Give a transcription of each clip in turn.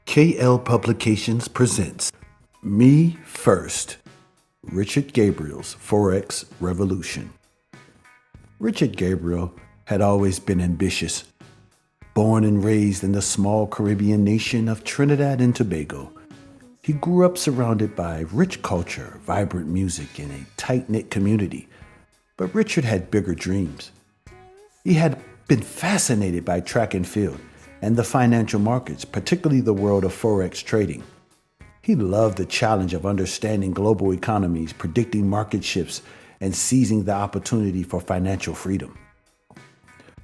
KL Publications presents Me First, Richard Gabriel's Forex Revolution. Richard Gabriel had always been ambitious. Born and raised in the small Caribbean nation of Trinidad and Tobago, he grew up surrounded by rich culture, vibrant music, and a tight-knit community. But Richard had bigger dreams. He had been fascinated by track and field and the financial markets, particularly the world of Forex trading. He loved the challenge of understanding global economies, predicting market shifts, and seizing the opportunity for financial freedom.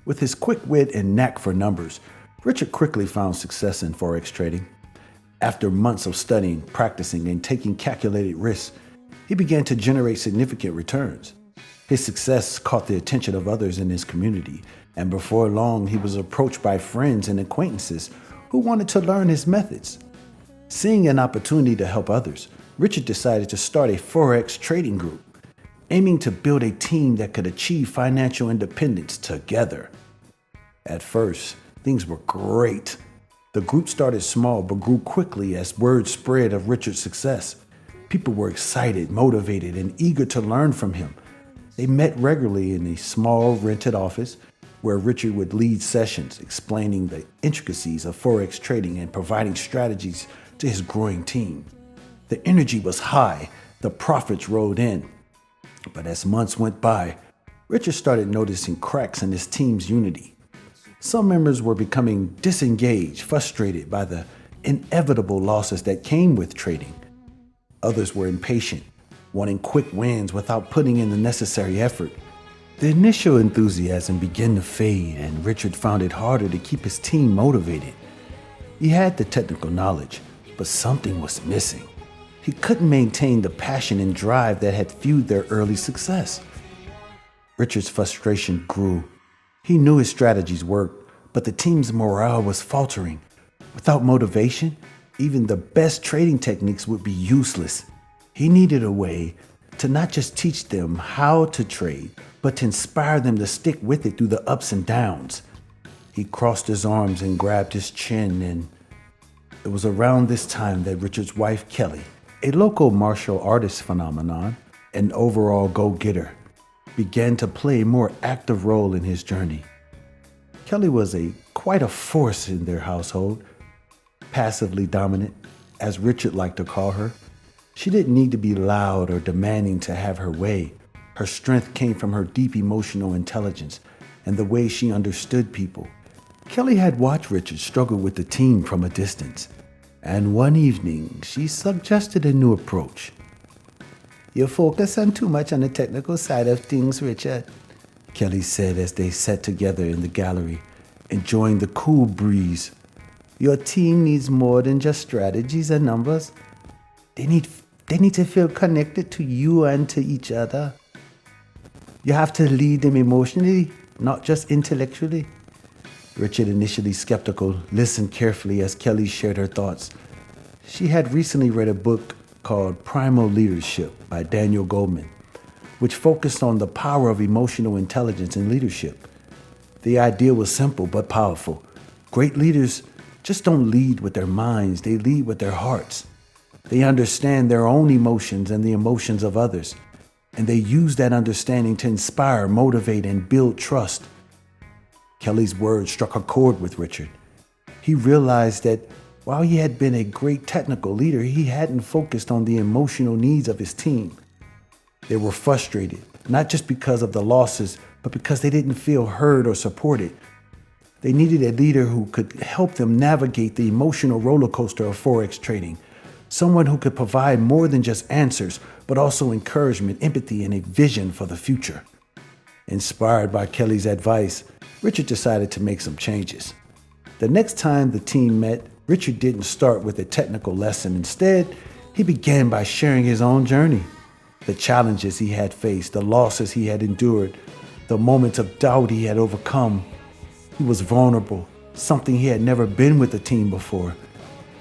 With his quick wit and knack for numbers, Richard quickly found success in Forex trading. After months of studying, practicing, and taking calculated risks, he began to generate significant returns. His success caught the attention of others in his community, and before long he was approached by friends and acquaintances who wanted to learn his methods. Seeing an opportunity to help others, Richard decided to start a Forex trading group, aiming to build a team that could achieve financial independence together. At first, things were great. The group started small but grew quickly as word spread of Richard's success. People were excited, motivated, and eager to learn from him. They met regularly in a small rented office where Richard would lead sessions explaining the intricacies of Forex trading and providing strategies to his growing team. The energy was high, the profits rolled in. But as months went by, Richard started noticing cracks in his team's unity. Some members were becoming disengaged, frustrated by the inevitable losses that came with trading. Others were impatient, wanting quick wins without putting in the necessary effort. The initial enthusiasm began to fade, and Richard found it harder to keep his team motivated. He had the technical knowledge, but something was missing. He couldn't maintain the passion and drive that had fueled their early success. Richard's frustration grew. He knew his strategies worked, but the team's morale was faltering. Without motivation, even the best trading techniques would be useless. He needed a way to not just teach them how to trade, but to inspire them to stick with it through the ups and downs. He crossed his arms and grabbed his chin, and it was around this time that Richard's wife, Kelly, a local martial artist phenomenon, an overall go-getter, began to play a more active role in his journey. Kelly was quite a force in their household, passively dominant, as Richard liked to call her. She didn't need to be loud or demanding to have her way. Her strength came from her deep emotional intelligence and the way she understood people. Kelly had watched Richard struggle with the team from a distance, and one evening she suggested a new approach. "You focus too much on the technical side of things, Richard," Kelly said as they sat together in the gallery, enjoying the cool breeze. "Your team needs more than just strategies and numbers. They need to feel connected to you and to each other. You have to lead them emotionally, not just intellectually." Richard, initially skeptical, listened carefully as Kelly shared her thoughts. She had recently read a book called Primal Leadership by Daniel Goleman, which focused on the power of emotional intelligence in leadership. The idea was simple but powerful. Great leaders just don't lead with their minds, they lead with their hearts. They understand their own emotions and the emotions of others, and they use that understanding to inspire, motivate, and build trust. Kelly's words struck a chord with Richard. He realized that while he had been a great technical leader, he hadn't focused on the emotional needs of his team. They were frustrated, not just because of the losses, but because they didn't feel heard or supported. They needed a leader who could help them navigate the emotional roller coaster of Forex trading. Someone who could provide more than just answers, but also encouragement, empathy, and a vision for the future. Inspired by Kelly's advice, Richard decided to make some changes. The next time the team met, Richard didn't start with a technical lesson. Instead, he began by sharing his own journey, the challenges he had faced, the losses he had endured, the moments of doubt he had overcome. He was vulnerable, something he had never been with the team before.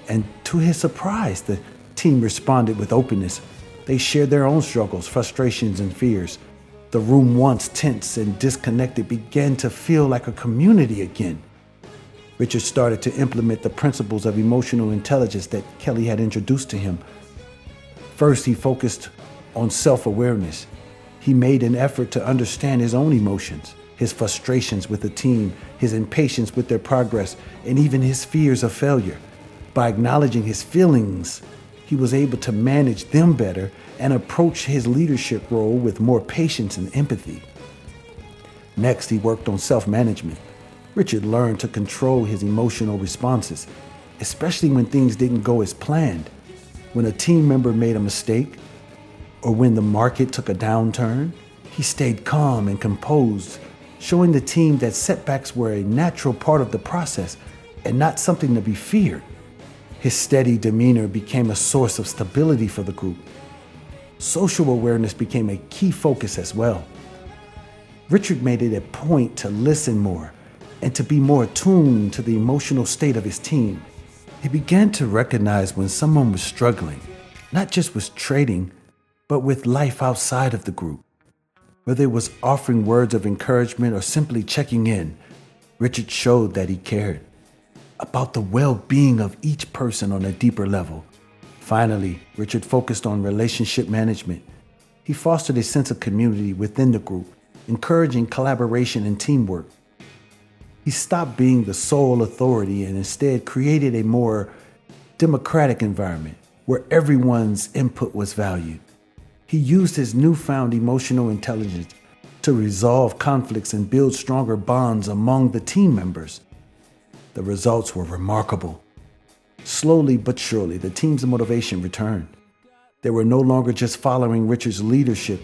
And to his surprise, the team responded with openness. They shared their own struggles, frustrations, and fears. The room, once tense and disconnected, began to feel like a community again. Richard started to implement the principles of emotional intelligence that Kelly had introduced to him. First, he focused on self-awareness. He made an effort to understand his own emotions, his frustrations with the team, his impatience with their progress, and even his fears of failure. By acknowledging his feelings, he was able to manage them better and approach his leadership role with more patience and empathy. Next, he worked on self-management. Richard learned to control his emotional responses, especially when things didn't go as planned. When a team member made a mistake, or when the market took a downturn, he stayed calm and composed, showing the team that setbacks were a natural part of the process and not something to be feared. His steady demeanor became a source of stability for the group. Social awareness became a key focus as well. Richard made it a point to listen more and to be more attuned to the emotional state of his team. He began to recognize when someone was struggling, not just with trading, but with life outside of the group. Whether it was offering words of encouragement or simply checking in, Richard showed that he cared about the well-being of each person on a deeper level. Finally, Richard focused on relationship management. He fostered a sense of community within the group, encouraging collaboration and teamwork. He stopped being the sole authority and instead created a more democratic environment where everyone's input was valued. He used his newfound emotional intelligence to resolve conflicts and build stronger bonds among the team members. The results were remarkable. Slowly but surely, the team's motivation returned. They were no longer just following Richard's leadership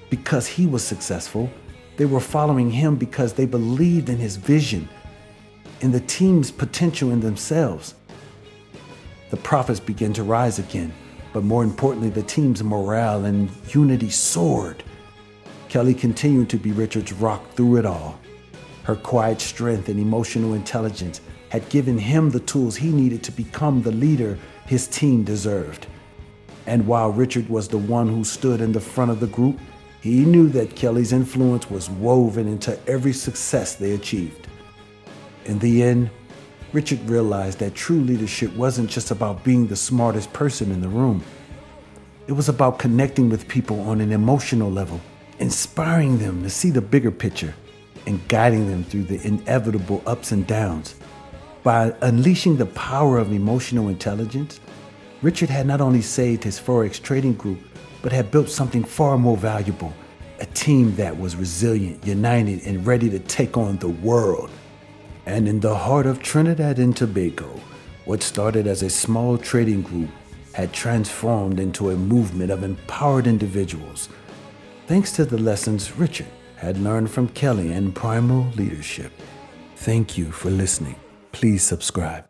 because he was successful. They were following him because they believed in his vision, in the team's potential in themselves. The profits began to rise again, but more importantly, the team's morale and unity soared. Kelly continued to be Richard's rock through it all. Her quiet strength and emotional intelligence had given him the tools he needed to become the leader his team deserved. And while Richard was the one who stood in the front of the group, he knew that Kelly's influence was woven into every success they achieved. In the end, Richard realized that true leadership wasn't just about being the smartest person in the room. It was about connecting with people on an emotional level, inspiring them to see the bigger picture, and guiding them through the inevitable ups and downs. By unleashing the power of emotional intelligence, Richard had not only saved his Forex trading group, but had built something far more valuable, a team that was resilient, united, and ready to take on the world. And in the heart of Trinidad and Tobago, what started as a small trading group had transformed into a movement of empowered individuals, thanks to the lessons Richard had learned from Kelly and Primal Leadership. Thank you for listening. Please subscribe.